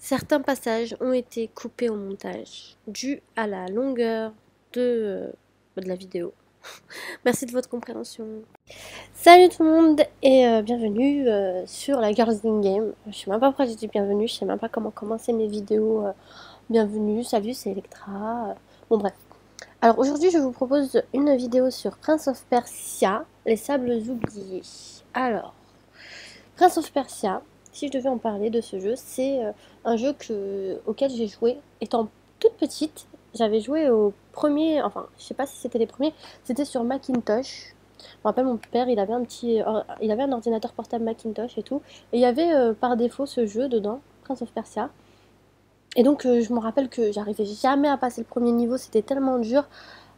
Certains passages ont été coupés au montage, dû à la longueur de la vidéo. Merci de votre compréhension. Salut tout le monde et bienvenue sur la Girls in Game. Je sais même pas pourquoi j'ai dit bienvenue, je sais même pas comment commencer mes vidéos. Bienvenue, salut, c'est Electra. Bon bref. Alors aujourd'hui je vous propose une vidéo sur Prince of Persia, les sables oubliés. Alors, Prince of Persia, si je devais en parler de ce jeu, c'est un jeu auquel j'ai joué étant toute petite. J'avais joué au premier, enfin je sais pas si c'était les premiers, c'était sur Macintosh. Je me rappelle mon père, il avait un ordinateur portable Macintosh et tout, et il y avait par défaut ce jeu dedans, Prince of Persia. Et donc je me rappelle que j'arrivais jamais à passer le premier niveau, c'était tellement dur.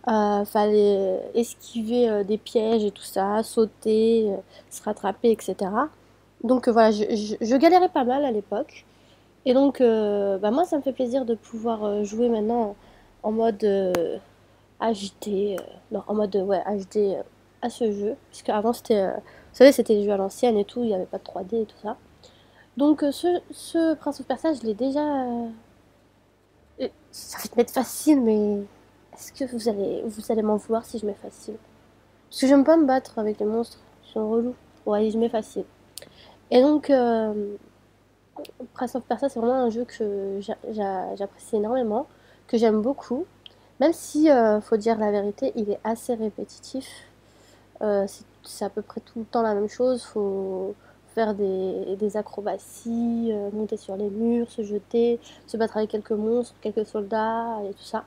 Fallait esquiver des pièges et tout ça, sauter, se rattraper, etc. Donc voilà, je galérais pas mal à l'époque. Et donc bah, moi ça me fait plaisir de pouvoir jouer maintenant en mode HD, non en mode ouais, HD à ce jeu. Puisque avant c'était, vous savez c'était des jeux à l'ancienne et tout, il n'y avait pas de 3D et tout ça. Donc ce Prince of Persia je l'ai déjà... ça va te mettre facile mais est-ce que vous allez m'en vouloir si je mets facile? Parce que j'aime pas me battre avec les monstres, ils sont relous. Bon allez je mets facile. Et donc Prince of Persia, c'est vraiment un jeu que j'apprécie énormément, que j'aime beaucoup, même si, faut dire la vérité, il est assez répétitif. C'est à peu près tout le temps la même chose, faut faire des acrobaties, monter sur les murs, se jeter, se battre avec quelques monstres, quelques soldats et tout ça.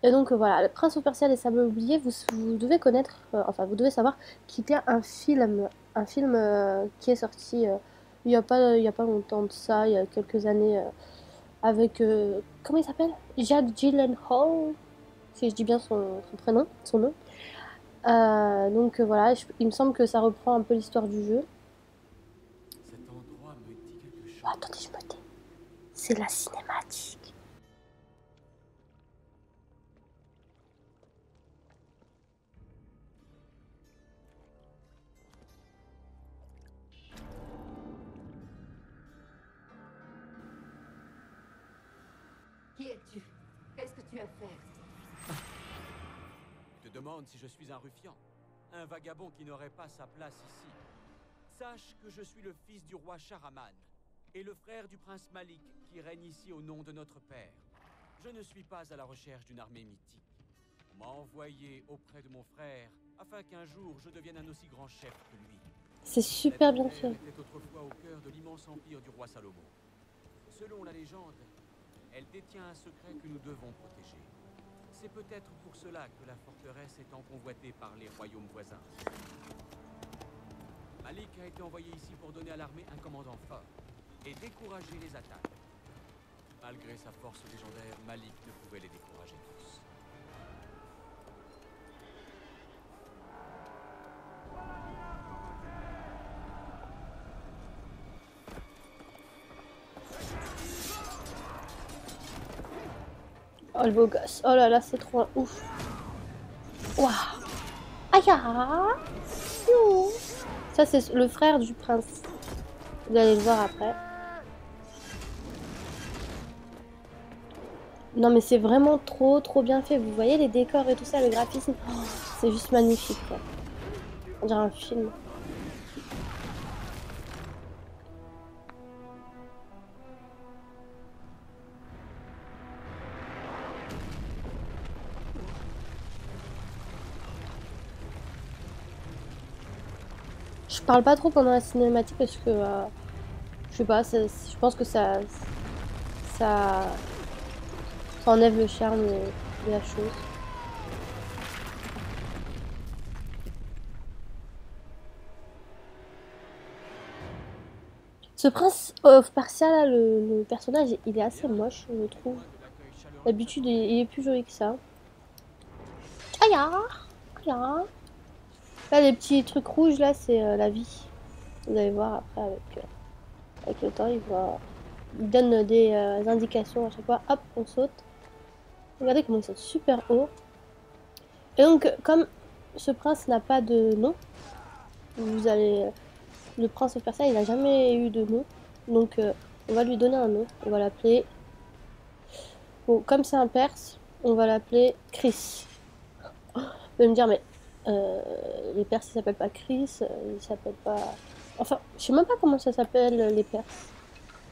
Et donc voilà, le Prince of Persia, les Sables oubliés, vous devez connaître, enfin vous devez savoir qu'il y a un film qui est sorti il y a pas longtemps de ça, il y a quelques années, avec, comment il s'appelle? Jake Gyllenhaal, si je dis bien son prénom, son nom. Donc voilà, il me semble que ça reprend un peu l'histoire du jeu. Cet endroit me dit quelque chose. Oh, attendez, je me tais. C'est la cinématique. Qui es-tu? Qu'est-ce que tu as fait? Tu te demandes si je suis un ruffian, un vagabond qui n'aurait pas sa place ici. Sache que je suis le fils du roi Shahraman et le frère du prince Malik qui règne ici au nom de notre père. Je ne suis pas à la recherche d'une armée mythique. On m'a envoyé auprès de mon frère afin qu'un jour je devienne un aussi grand chef que lui. C'est super bien fait. Elle était autrefois au cœur de l'immense empire du roi Salomon. Selon la légende, elle détient un secret que nous devons protéger. C'est peut-être pour cela que la forteresse est tant convoitée par les royaumes voisins. Malik a été envoyé ici pour donner à l'armée un commandant fort et décourager les attaques. Malgré sa force légendaire, Malik ne pouvait les décourager tous. Oh le beau gosse, oh là là, c'est trop un ouf. Waouh. Aïe ah. Youhou. Ça c'est le frère du prince. Vous allez le voir après. Non mais c'est vraiment trop bien fait. Vous voyez les décors et tout ça, le graphisme, oh, c'est juste magnifique quoi. On dirait un film. Je parle pas trop pendant la cinématique parce que je sais pas, je pense que ça, ça enlève le charme de la chose. Ce prince of Persia là, le personnage, il est assez moche, je trouve. D'habitude, il est plus joli que ça. Aïe, aïe. Là, les petits trucs rouges là, c'est la vie. Vous allez voir après avec le temps, il donne des indications à chaque fois. Hop, on saute. Regardez comment il saute super haut. Et donc, comme ce prince n'a pas de nom, vous allez... Le prince of Persia, il n'a jamais eu de nom. Donc, On va lui donner un nom. On va l'appeler... Bon, comme c'est un Perse, on va l'appeler Chris. Vous allez me dire, mais les Perses, ils s'appellent pas Chris, ils s'appellent pas... Enfin, je sais même pas comment ça s'appelle, les Perses.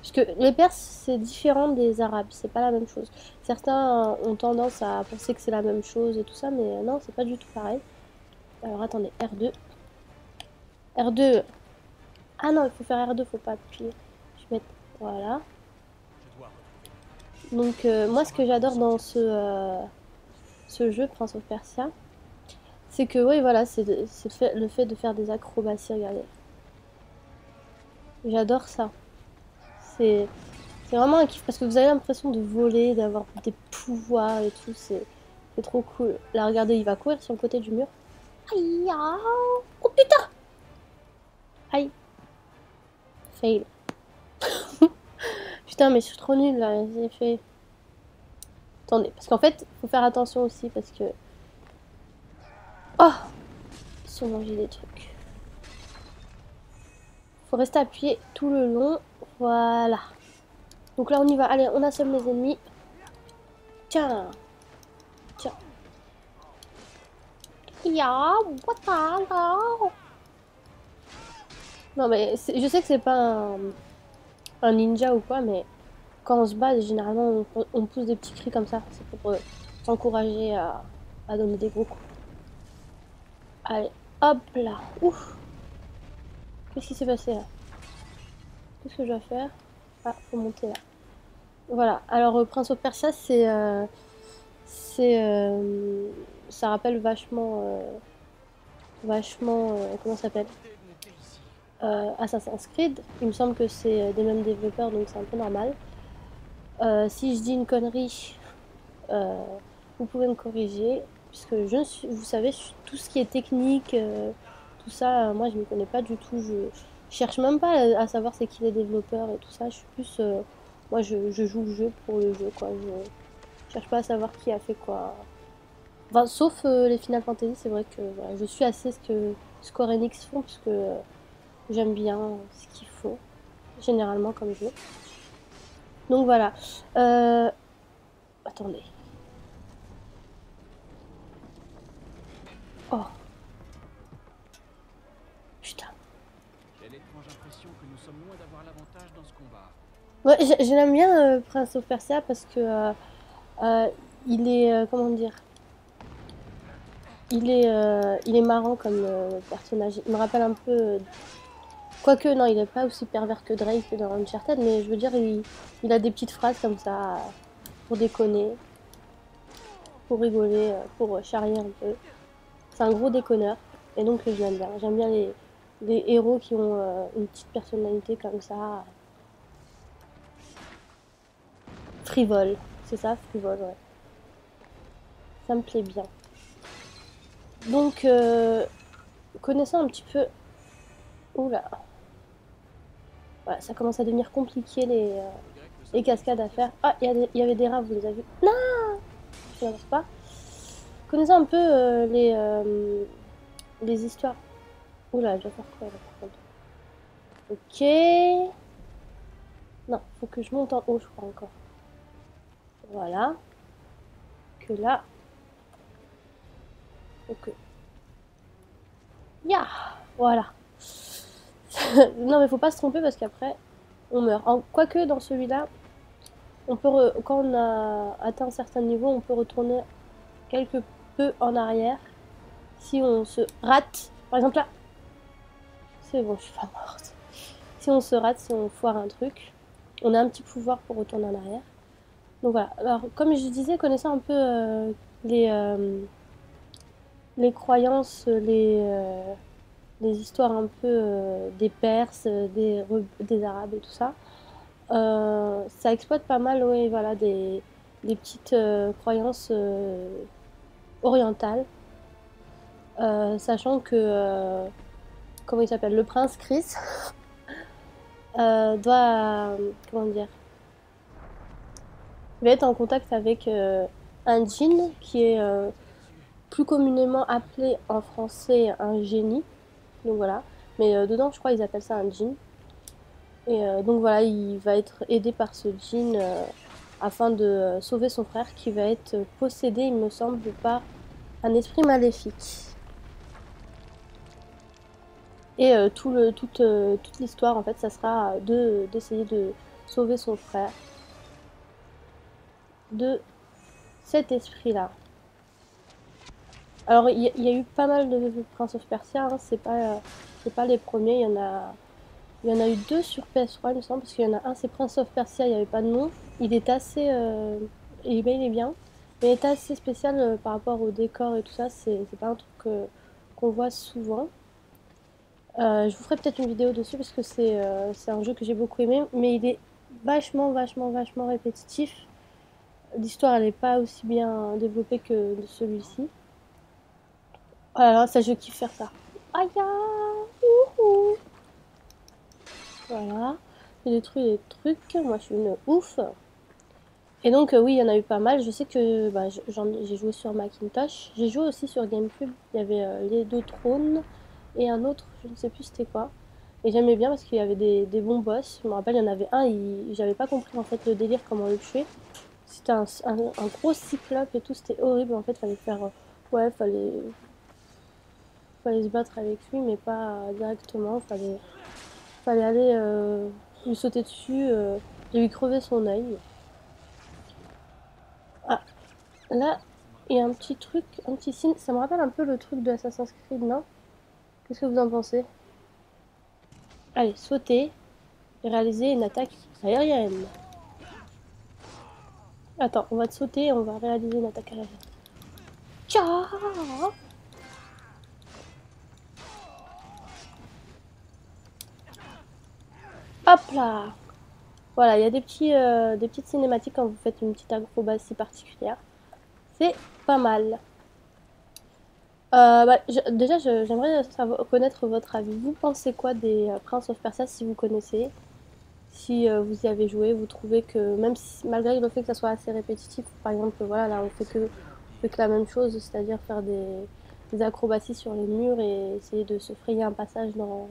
Parce que les Perses, c'est différent des Arabes, c'est pas la même chose. Certains ont tendance à penser que c'est la même chose et tout ça, mais non, c'est pas du tout pareil. Alors attendez, R2. R2. Ah non, il faut faire R2, faut pas appuyer. Je vais mettre... Voilà. Donc moi, ce que j'adore dans ce jeu, Prince of Persia, c'est que, oui, voilà, c'est le fait de faire des acrobaties, regardez. J'adore ça. C'est vraiment un kiff parce que vous avez l'impression de voler, d'avoir des pouvoirs et tout. C'est trop cool. Là, regardez, il va courir sur le côté du mur. Aïe, ah, oh putain! Aïe. Fail. Putain, mais je suis trop nulle là. J'ai fait. Attendez, parce qu'en fait, faut faire attention aussi parce que. Oh! Ils sont mangés des trucs. Faut rester appuyé tout le long. Voilà. Donc là, on y va. Allez, on assomme les ennemis. Tiens. Tiens. Ya, what the hell? Non, mais je sais que c'est pas un ninja ou quoi, mais quand on se bat, généralement, on pousse des petits cris comme ça. C'est pour s'encourager à donner des gros coups. Allez, hop là. Ouf. Qu'est-ce qui s'est passé là? Qu'est-ce que je dois faire? Ah, faut monter là. Voilà. Alors, Prince of Persia, ça rappelle vachement, comment ça s'appelle? Assassin's Creed. Il me semble que c'est des mêmes développeurs, donc c'est un peu normal. Si je dis une connerie, vous pouvez me corriger, puisque vous savez, tout ce qui est technique, tout ça, moi je ne connais pas du tout. Je cherche même pas à savoir c'est qui les développeurs et tout ça. Je suis plus, moi je joue le jeu pour le jeu, quoi. Je cherche pas à savoir qui a fait quoi. Enfin, sauf les Final Fantasy, c'est vrai que voilà, je suis assez ce que Square Enix font, parce que j'aime bien ce qu'ils font, généralement comme jeu. Donc voilà. Attendez. Oh. Putain. J'ai l'étrange impression que nous sommes loin d'avoir l'avantage dans ce combat. Ouais, j'aime bien Prince of Persia parce que il est, comment dire, il est marrant comme personnage. Il me rappelle un peu, quoique non, il est pas aussi pervers que Drake dans Uncharted, mais je veux dire, il a des petites phrases comme ça pour déconner, pour rigoler, pour charrier un peu. C'est un gros déconneur et donc je l'aime bien. J'aime bien les héros qui ont une petite personnalité comme ça. Frivole, c'est ça, frivole, ouais. Ça me plaît bien. Donc, connaissant un petit peu... Oula. Voilà, ça commence à devenir compliqué les cascades à faire. Ah, il y avait des rats, vous les avez vus? Non, je n'avance pas. Connaissant un peu les histoires... Oula, je dois faire quoi là par contre? Ok. Non, faut que je monte en haut, je crois encore. Voilà. Que là. Ok. Ya, voilà. Non mais faut pas se tromper parce qu'après on meurt. Quoique dans celui-là, quand on a atteint un certain niveau, on peut retourner quelque peu en arrière. Si on se rate, par exemple là, c'est bon, je suis pas morte. Si on se rate, si on foire un truc, on a un petit pouvoir pour retourner en arrière. Donc voilà. Alors comme je disais, connaissant un peu les croyances, les histoires un peu des Perses, des Arabes et tout ça. Ça exploite pas mal, ouais, voilà, des petites croyances orientales. Sachant que, comment il s'appelle, le prince Chris doit, comment dire, il va être en contact avec un djinn qui est plus communément appelé en français un génie. Donc voilà. Mais dedans, je crois, ils appellent ça un djinn. Et donc voilà, il va être aidé par ce djinn afin de sauver son frère qui va être possédé, il me semble, par un esprit maléfique. Et toute l'histoire, en fait, ça sera d'essayer de sauver son frère de cet esprit-là. Alors, il y a eu pas mal de Prince of Persia, hein, c'est pas les premiers, il y en a eu deux sur PS3, il me semble, parce qu'il y en a un, c'est Prince of Persia, il n'y avait pas de nom. Il est assez. Il est bien, mais il est assez spécial par rapport au décor et tout ça, c'est pas un truc qu'on voit souvent. Je vous ferai peut-être une vidéo dessus parce que c'est un jeu que j'ai beaucoup aimé, mais il est vachement répétitif. L'histoire elle est pas aussi bien développée que celui-ci. Oh là là, ça je kiffe faire ça. Aïe ouhou. Voilà. J'ai détruit les trucs, moi je suis une ouf. Et donc oui, il y en a eu pas mal. Je sais que bah, j'ai joué sur Macintosh. J'ai joué aussi sur GameCube. Il y avait les deux trônes et un autre, je ne sais plus c'était quoi. Et j'aimais bien parce qu'il y avait des bons boss. Je me rappelle, il y en avait un, j'avais pas compris en fait le délire, comment le tuer. C'était un gros cyclope et tout, c'était horrible. En fait, fallait faire. Ouais, fallait se battre avec lui, mais pas directement. Fallait aller lui sauter dessus et lui crever son œil. Ah, là, il y a un petit truc, un petit signe. Ça me rappelle un peu le truc de Assassin's Creed, non? Qu'est-ce que vous en pensez? Allez, sauter et réaliser une attaque aérienne. Attends, on va te sauter et on va réaliser une attaque aérienne. Tcha! Hop là! Voilà, il y a des petites cinématiques quand vous faites une petite acrobatie particulière. C'est pas mal. Bah, déjà, j'aimerais connaître votre avis. Vous pensez quoi des Prince of Persia si vous connaissez? Si vous y avez joué, vous trouvez que même si, malgré le fait que ça soit assez répétitif, par exemple, voilà, là on fait que la même chose, c'est-à-dire faire des acrobaties sur les murs et essayer de se frayer un passage dans.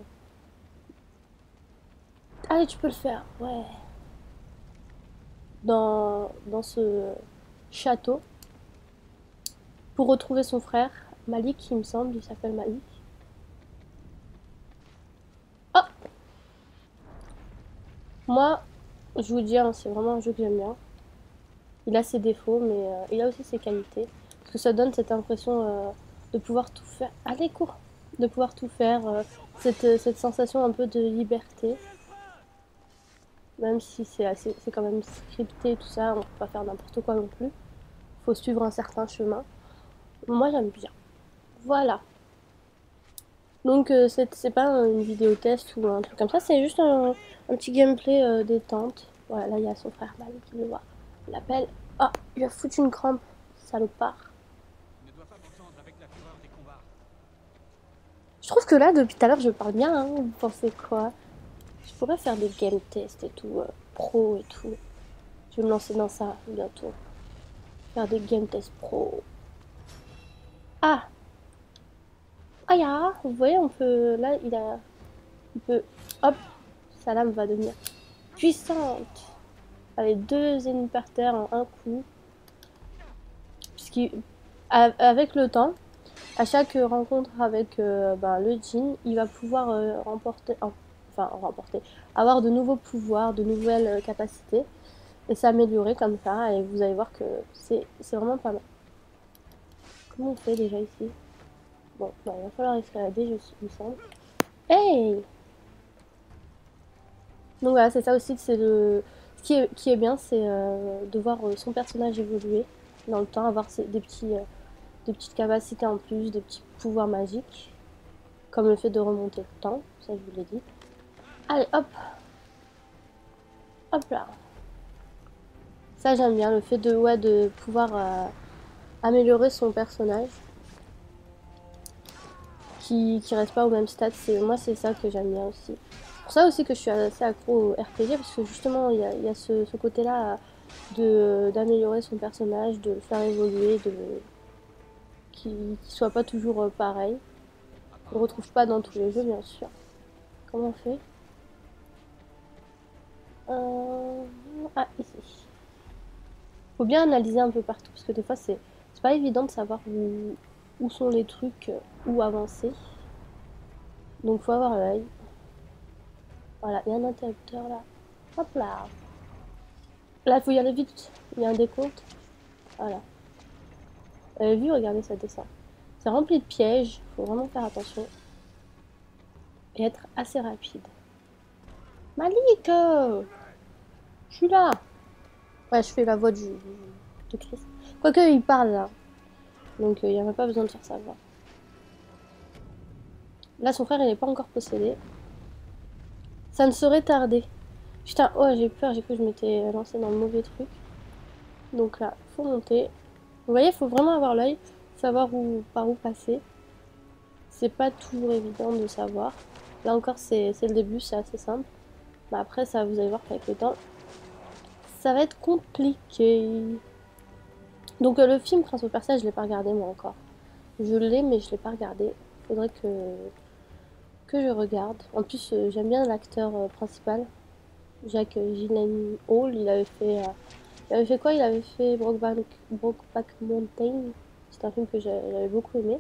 Allez, tu peux le faire, ouais. Dans ce château pour retrouver son frère, Malik, il me semble, il s'appelle Malik. Oh! Moi, je vous dis, hein, c'est vraiment un jeu que j'aime bien. Il a ses défauts, mais il a aussi ses qualités. Parce que ça donne cette impression de pouvoir tout faire. Allez, cours! De pouvoir tout faire. Cette sensation un peu de liberté. Même si c'est quand même scripté et tout ça, on peut pas faire n'importe quoi non plus. Faut suivre un certain chemin. Moi, j'aime bien. Voilà. Donc, c'est pas une vidéo test ou un truc comme ça, c'est juste un petit gameplay détente. Voilà, là, il y a son frère Malik qui le voit. Il l'appelle. Ah, il a foutu une crampe, salopard. Ne doit pas m'entendre avec la fureur des combats. Je trouve que là, depuis tout à l'heure, je parle bien, hein. Vous pensez quoi? Je pourrais faire des game tests et tout, pro et tout. Je vais me lancer dans ça bientôt. Faire des game tests pro. Ah! Ah ya! Vous voyez, on peut. Là, il peut. Hop! Sa lame va devenir puissante! Allez, deux ennemis par terre en un coup. Avec le temps, à chaque rencontre avec le djinn, il va pouvoir avoir de nouveaux pouvoirs, de nouvelles capacités et s'améliorer comme ça. Et vous allez voir que c'est vraiment pas mal. Comment on fait déjà ici? Bon, bah, il va falloir escalader, il me semble. Hey! Donc voilà, c'est ça aussi, qui est bien, c'est de voir son personnage évoluer dans le temps, avoir des petites capacités en plus, des petits pouvoirs magiques, comme le fait de remonter le temps, ça je vous l'ai dit. Allez, hop! Hop là! Ça j'aime bien, le fait de pouvoir améliorer son personnage, qui reste pas au même stade, moi c'est ça que j'aime bien aussi. C'est pour ça aussi que je suis assez accro au RPG, parce que justement il y a ce côté-là d'améliorer son personnage, de le faire évoluer, qu'il soit pas toujours pareil. On le retrouve pas dans tous les jeux, bien sûr. Comment on fait? Ah, ici. Faut bien analyser un peu partout, parce que des fois, c'est pas évident de savoir où sont les trucs, où avancer. Donc, faut avoir l'œil. Voilà, il y a un interrupteur là. Hop là. Là, il faut y aller vite. Il y a un décompte. Voilà. Vous avez vu, regardez ça dessin. C'est rempli de pièges. Faut vraiment faire attention. Et être assez rapide. Malik, je suis là. Ouais, je fais la voix de Chris. Quoique, il parle là. Donc, il n'y avait pas besoin de faire sa voix. Là, son frère, il n'est pas encore possédé. Ça ne saurait tarder. Putain, oh, j'ai peur. J'ai cru que je m'étais lancée dans le mauvais truc. Donc là, faut monter. Vous voyez, il faut vraiment avoir l'œil. Savoir par où passer. C'est pas toujours évident de savoir. Là encore, c'est le début, c'est assez simple. Mais après, ça, vous allez voir qu'avec le temps, ça va être compliqué. Donc le film Prince of Persia, je l'ai pas regardé moi encore. Je l'ai, mais je l'ai pas regardé. Faudrait que je regarde. En plus, j'aime bien l'acteur principal, Jake Gyllenhaal. Il avait fait quoi? Il avait fait Brokeback Mountain. C'est un film que j'avais beaucoup aimé.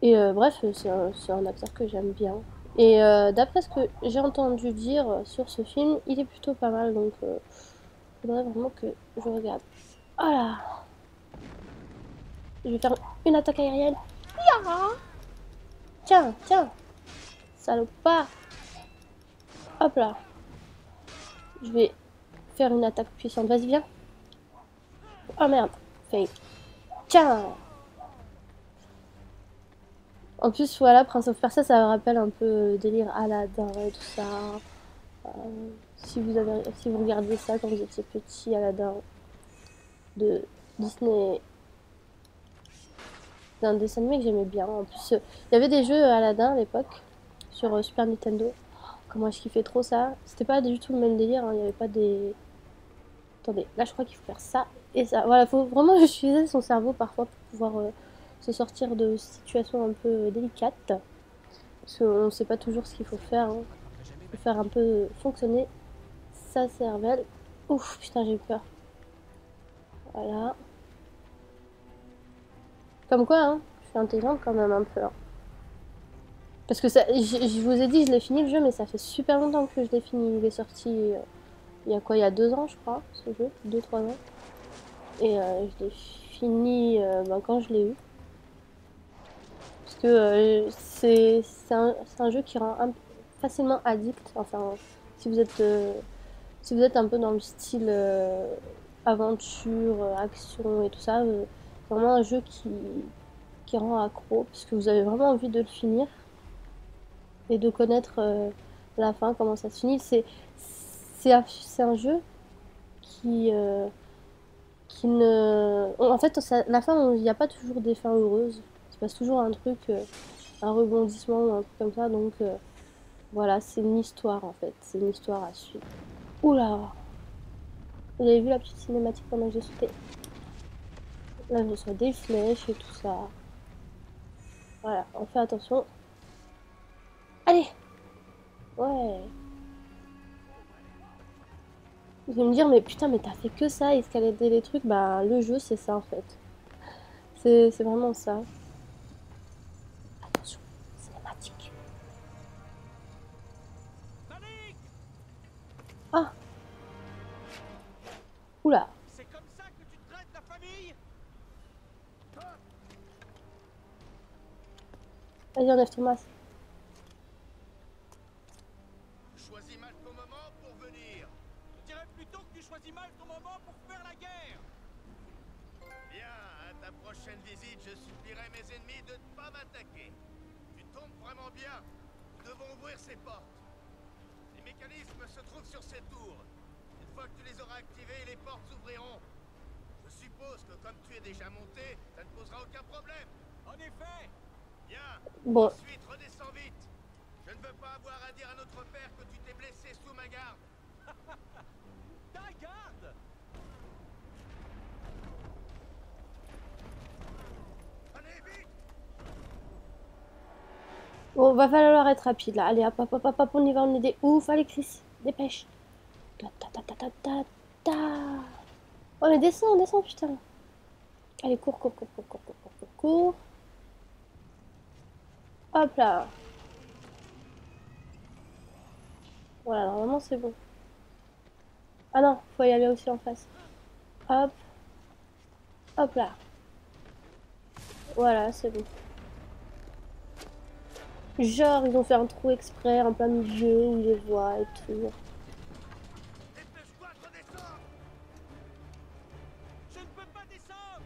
Et bref, c'est un acteur que j'aime bien. Et d'après ce que j'ai entendu dire sur ce film, il est plutôt pas mal. Donc, faudrait vraiment que je regarde. Voilà. Je vais faire une attaque aérienne. Tiens, tiens. Salopard. Hop là. Je vais faire une attaque puissante. Vas-y, viens. Oh merde. Fake. Tiens. En plus, voilà, Prince of Persia, ça me rappelle un peu délire Aladdin et tout ça. Si vous regardiez ça quand vous étiez petit, Aladdin de Disney, c'est un dessin animé que j'aimais bien. En plus, il y avait des jeux Aladdin à l'époque sur Super Nintendo. Comment est-ce qu'il fait trop ça? C'était pas du tout le même délire, hein. Il n'y avait pas des... Attendez, là je crois qu'il faut faire ça et ça. Voilà, faut vraiment utiliser son cerveau parfois pour pouvoir se sortir de situations un peu délicates. Parce qu'on ne sait pas toujours ce qu'il faut faire. Hein. Il faut faire un peu fonctionner sa cervelle. Ouf, putain, j'ai eu peur. Voilà. Comme quoi, hein, je suis intelligente quand même un peu. Hein. Parce que ça, je vous ai dit, je l'ai fini le jeu, mais ça fait super longtemps que je l'ai fini. Il est sorti il y a quoi? Il y a 2 ans, je crois, ce jeu. 2-3 ans. Et je l'ai fini quand je l'ai eu. Parce que c'est un jeu qui rend facilement addict. Enfin, si vous êtes un peu dans le style aventure, action et tout ça, c'est vraiment un jeu qui rend accro, puisque vous avez vraiment envie de le finir et de connaître la fin, comment ça se finit. C'est un jeu qui ne... En fait, la fin, il n'y a pas toujours des fins heureuses. Il se passe toujours un truc, un rebondissement ou un truc comme ça. Donc voilà, c'est une histoire en fait. C'est une histoire à suivre. Oula! Vous avez vu la petite cinématique pendant que j'ai sauté? Là, je reçois des flèches et tout ça. Voilà, on fait attention. Allez! Ouais! Vous allez me dire, mais putain, mais t'as fait que ça, escalader les trucs. Bah, le jeu, c'est ça en fait. C'est vraiment ça. Attention, cinématique. Ah! Oula! C'est comme ça que tu traites la famille? Vas-y, enlève ton masque. Choisis mal ton moment pour venir. Je dirais plutôt que tu choisis mal ton moment pour faire la guerre. Bien, à ta prochaine visite, je supplierai mes ennemis de ne pas m'attaquer. Tu tombes vraiment bien. Nous devons ouvrir ces portes. Les mécanismes se trouvent sur ces tours. Une fois que tu les auras activés, les portes s'ouvriront. Je suppose que comme tu es déjà monté, ça ne posera aucun problème. En effet. Bien. Bon. Ensuite, redescends vite. Je ne veux pas avoir à dire à notre père que tu t'es blessé sous ma garde. Ta garde? Allez, vite! Bon, va falloir être rapide là. Allez, hop, hop, hop, hop, on y va, on est des ouf. Allez, Chris, dépêche. Ta ta ta ta ta ta ta. Oh mais descends, descends putain. Allez, cours, cours, cours, cours, cours, cours, cours, cours, cours. Hop là. Voilà, normalement c'est bon. Ah non, faut y aller aussi en face. Hop. Hop là. Voilà, c'est bon. Genre, ils ont fait un trou exprès en plein milieu où ils les voient et tout. Dépêche-toi de redescendre. Je ne peux pas descendre.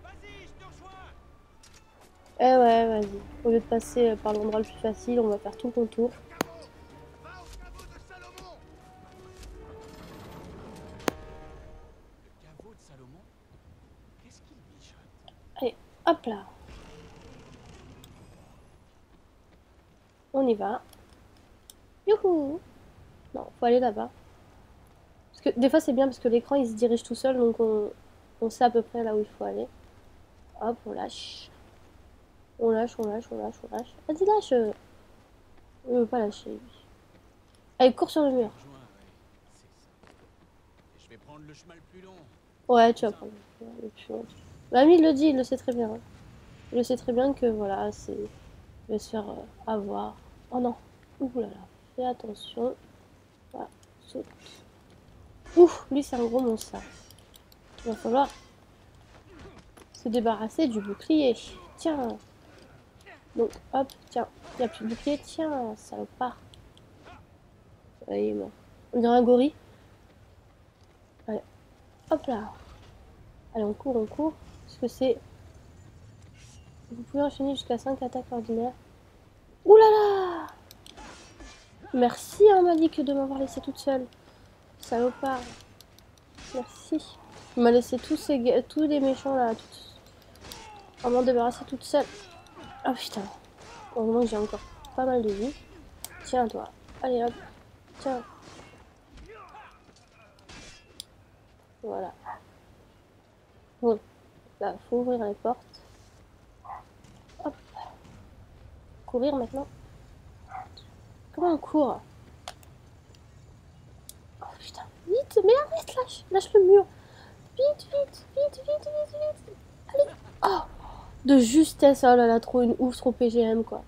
Vas-y, je te rejoins. Eh ouais, vas-y. Au lieu de passer par l'endroit le plus facile, on va faire tout le contour. Va au caveau de Salomon. Le caveau de Salomon? Qu'est-ce qu'il mijote? Allez, hop là. On y va. Youhou! Non, faut aller là-bas. Parce que des fois c'est bien parce que l'écran il se dirige tout seul, donc on sait à peu près là où il faut aller. Hop, on lâche. On lâche, on lâche, on lâche, on lâche. Vas-y, lâche! Il veut pas lâcher, lui. Allez, cours sur le mur. Rejoins, ouais. C'est ça. Et je vais prendre le chemin le plus long. Ouais, tu vas prendre le plus long. Mamie il le dit, il le sait très bien. Il le sait très bien que voilà, c'est. Il va se faire avoir. Oh non! Ouh là là, fais attention. Voilà, saute. Ouf, lui c'est un gros monstre ça. Il va falloir se débarrasser du bouclier. Tiens. Donc hop, tiens. Il n'y a plus de bouclier. Tiens, salopard. Ça y est, mort. On dirait un gorille. Allez, hop là. Allez, on court, on court. Parce que c'est... Vous pouvez enchaîner jusqu'à 5 attaques ordinaires. Ouh là là! Merci, hein, Malik, de m'avoir laissé toute seule. Salopard. Merci. Il m'a laissé tous les méchants là. On m'en débarrasser toute seule. Ah putain. Heureusement que j'ai encore pas mal de vie. Tiens toi. Allez hop. Tiens. Voilà. Bon. Là, faut ouvrir les portes. Hop. Courir maintenant. Comment on court? Oh putain. Vite. Mais arrête, lâche. Lâche le mur. Vite, vite, vite, vite, vite, vite. Allez. Oh. De justesse. Oh là là, trop une ouf, trop PGM quoi.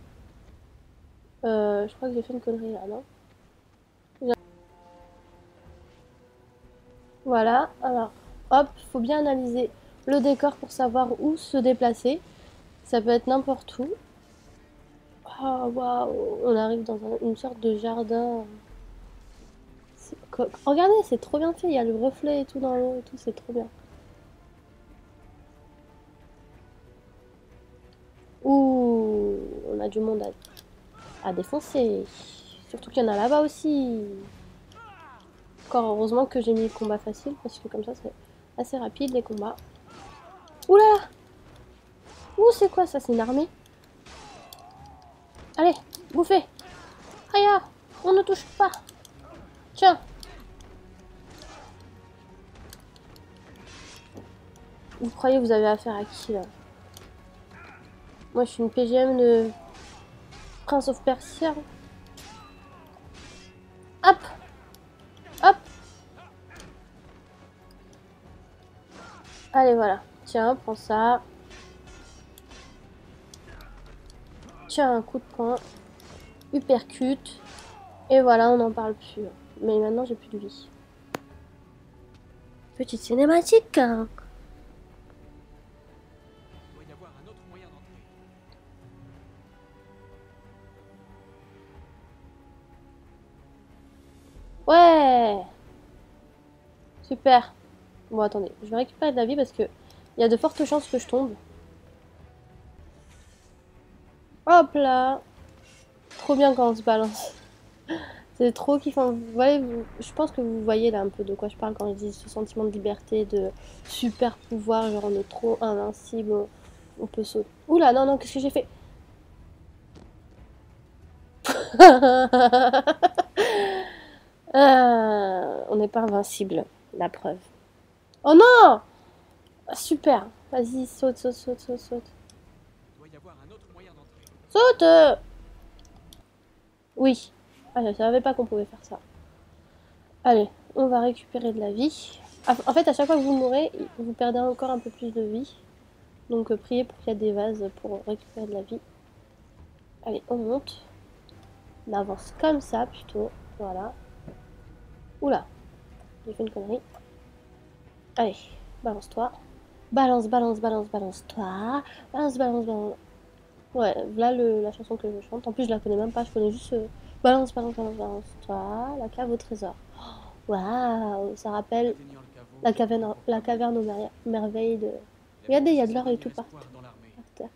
Je crois que j'ai fait une connerie là, non? Voilà, alors, hop, faut bien analyser le décor pour savoir où se déplacer. Ça peut être n'importe où. Oh, waouh, on arrive dans une sorte de jardin. Regardez, c'est trop bien fait, il y a le reflet et tout dans l'eau et tout, c'est trop bien. Ouh, on a du monde à défoncer. Surtout qu'il y en a là-bas aussi. Encore heureusement que j'ai mis le combat facile, parce que comme ça, c'est assez rapide les combats. Ouh là là! Ouh, c'est quoi ça? C'est une armée? Allez, bouffez! Aya! On ne touche pas! Tiens! Vous croyez que vous avez affaire à qui là? Moi je suis une PGM de Prince of Persia. Hop! Hop! Allez voilà. Tiens, prends ça. Tiens, un coup de poing. Uppercut. Et voilà, on n'en parle plus. Mais maintenant j'ai plus de vie. Petite cinématique hein. Il doit y avoir un autre moyen d'entrer. Ouais! Super. Bon, attendez, je vais récupérer de la vie parce que il y a de fortes chances que je tombe. Hop là! Trop bien quand on se balance. C'est trop kiffant. Ouais, je pense que vous voyez là un peu de quoi je parle quand je dis ce sentiment de liberté, de super pouvoir, genre on est trop invincible, on peut sauter. Oula, non, non, qu'est-ce que j'ai fait? On n'est pas invincible, la preuve. Oh non! Ah, super! Vas-y, saute, saute, saute, saute, saute. Il doit y avoir un autre moyen d'entrer. Saute! Oui. Ah, je savais pas qu'on pouvait faire ça. Allez, On va récupérer de la vie. En fait, à chaque fois que vous mourrez, vous perdez encore un peu plus de vie. Donc priez pour qu'il y ait des vases pour récupérer de la vie. Allez, on monte. On avance comme ça plutôt. Voilà. Oula, j'ai fait une connerie. Allez, balance-toi. Balance, balance, balance, balance-toi. Balance, balance, balance. Ouais, voilà la chanson que je chante. En plus, je la connais même pas. Je connais juste balance, balance, balance, balance-toi. La cave au trésor. Waouh, ça rappelle la caverne aux merveilles de. Regardez, il y a de l'or et tout par terre.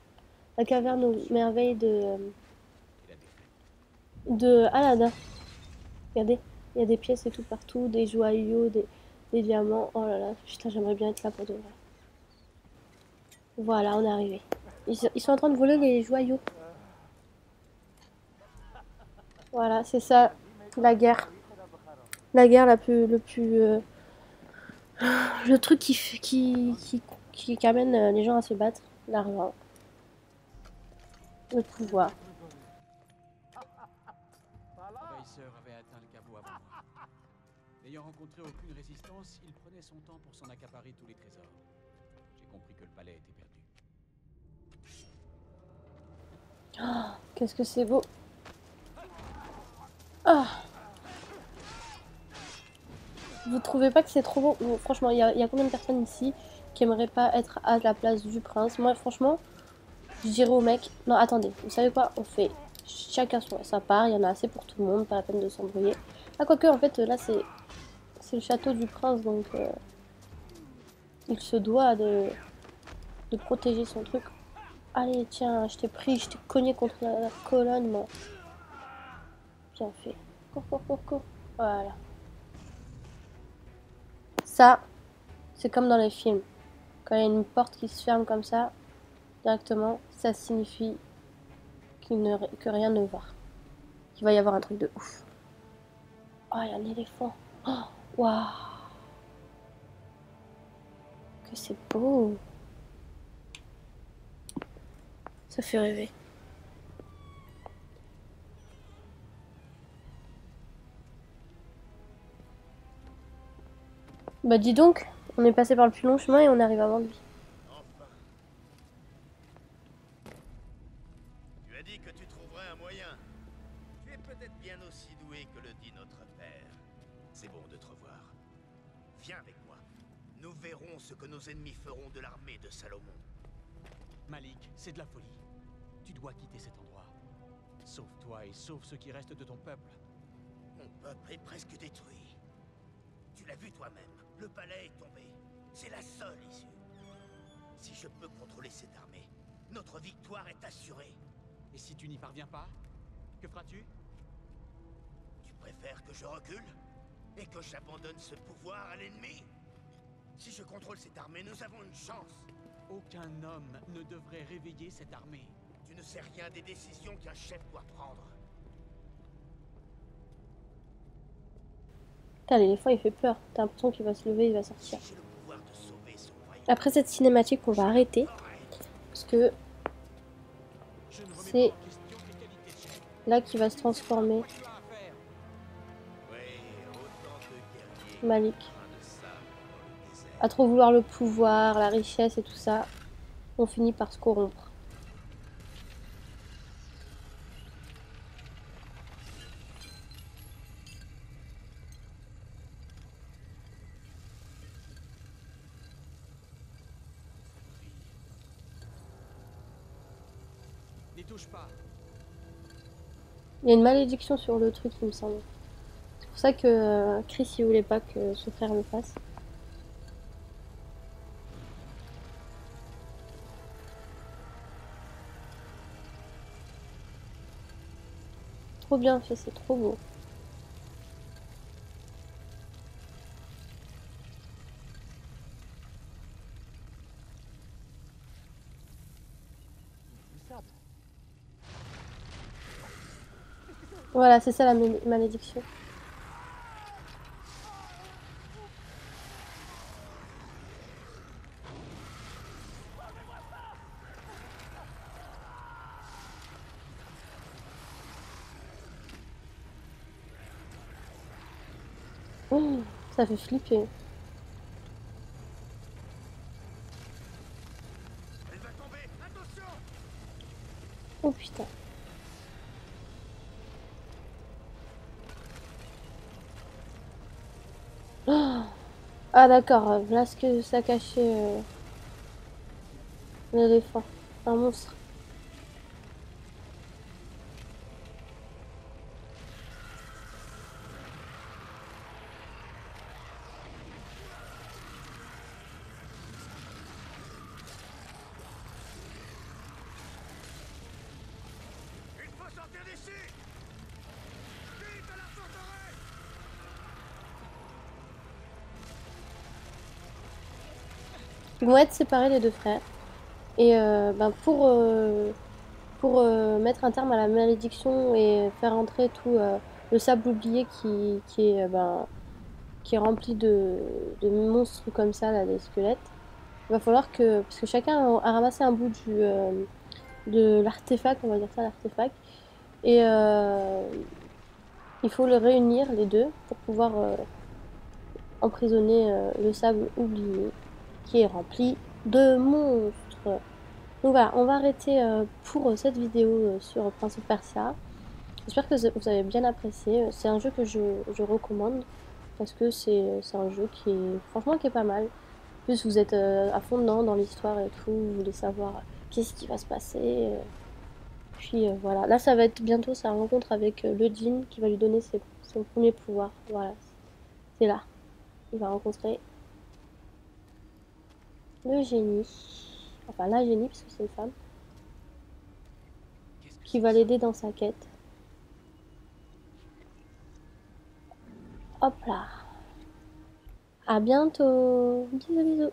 La caverne aux merveilles de Aladdin. Regardez, il y a des pièces et tout partout, des joyaux, des diamants. Oh là là, putain, j'aimerais bien être là pour de vrai. Voilà, on est arrivé. Ils sont en train de voler les joyaux. Voilà, c'est ça, la guerre. La guerre le truc qui amène les gens à se battre. L'argent. Le pouvoir. L'envahisseur avait atteint le caveau avant moi. N'ayant rencontré aucune résistance, il prenait son temps pour s'en accaparer tous les trésors. J'ai compris que le palais était perdu. Oh, qu'est-ce que c'est beau. Ah. Vous trouvez pas que c'est trop beau? Bon, franchement, il y a combien de personnes ici qui aimeraient pas être à la place du prince? Moi, franchement, je dirais au mec, non, attendez, vous savez quoi? On fait chacun sa part, il y en a assez pour tout le monde, pas la peine de s'embrouiller. Ah, quoique, en fait, là, c'est le château du prince, donc il se doit de protéger son truc. Allez, tiens, je t'ai pris, je t'ai cogné contre la colonne, moi. Bien fait. Cours, cours, cours, cours. Voilà. Ça, c'est comme dans les films. Quand il y a une porte qui se ferme comme ça, directement, ça signifie que rien ne va. Qu'il va y avoir un truc de ouf. Oh, il y a un éléphant. Oh, waouh. Que c'est beau. Ça fait rêver. Bah dis donc, on est passé par le plus long chemin et on arrive avant lui. Enfin. Tu as dit que tu trouverais un moyen. Tu es peut-être bien aussi doué que le dit notre père. C'est bon de te revoir. Viens avec moi. Nous verrons ce que nos ennemis feront de l'armée de Salomon. Malik, c'est de la folie. Tu dois quitter cet endroit. Sauve toi et sauve ceux qui restent de ton peuple. Mon peuple est presque détruit. Tu l'as vu toi-même. Le palais est tombé. C'est la seule issue. Si je peux contrôler cette armée, notre victoire est assurée. Et si tu n'y parviens pas, que feras-tu? Tu préfères que je recule? Et que j'abandonne ce pouvoir à l'ennemi? Si je contrôle cette armée, nous avons une chance. Aucun homme ne devrait réveiller cette armée. Tu ne sais rien des décisions qu'un chef doit prendre. Putain, l'éléphant il fait peur. T'as l'impression qu'il va se lever, il va sortir. Si j'ai le pouvoir de sauver ce royaume, Après cette cinématique, on va arrêter. Parce que c'est là qu'il va se transformer. Malik. À trop vouloir le pouvoir, la richesse et tout ça, on finit par se corrompre. N'y touche pas. Il y a une malédiction sur le truc, il me semble. C'est pour ça que Chris il voulait pas que son frère le fasse. Trop bien fait, c'est trop beau. Voilà, c'est ça la malédiction. Ça fait flipper. Elle va tomber. Attention! Oh putain. Oh. Ah d'accord, voilà ce que ça cachait l'éléphant. Un monstre. Il faut sortir d'ici! Vite à la forteresse! Ils vont être séparés les deux frères. Et ben pour mettre un terme à la malédiction et faire entrer tout le sable oublié qui est, qui est rempli de monstres comme ça, là, des squelettes, il va falloir que, parce que chacun a ramassé un bout de l'artefact, on va dire ça, l'artefact, et il faut le réunir, les deux, pour pouvoir emprisonner le sable oublié, qui est rempli de monstres. Donc voilà, on va arrêter pour cette vidéo sur Prince of Persia. J'espère que vous avez bien apprécié. C'est un jeu que je recommande parce que c'est un jeu qui est franchement qui est pas mal. En plus vous êtes à fond dedans dans l'histoire et tout, vous voulez savoir qu'est-ce qui va se passer. Puis voilà, là ça va être bientôt sa rencontre avec le djinn qui va lui donner son premier pouvoir. Voilà, c'est là. Il va rencontrer le génie. Enfin la génie puisque c'est une femme. Qui va l'aider dans sa quête. Hop là. À bientôt. Bisous bisous.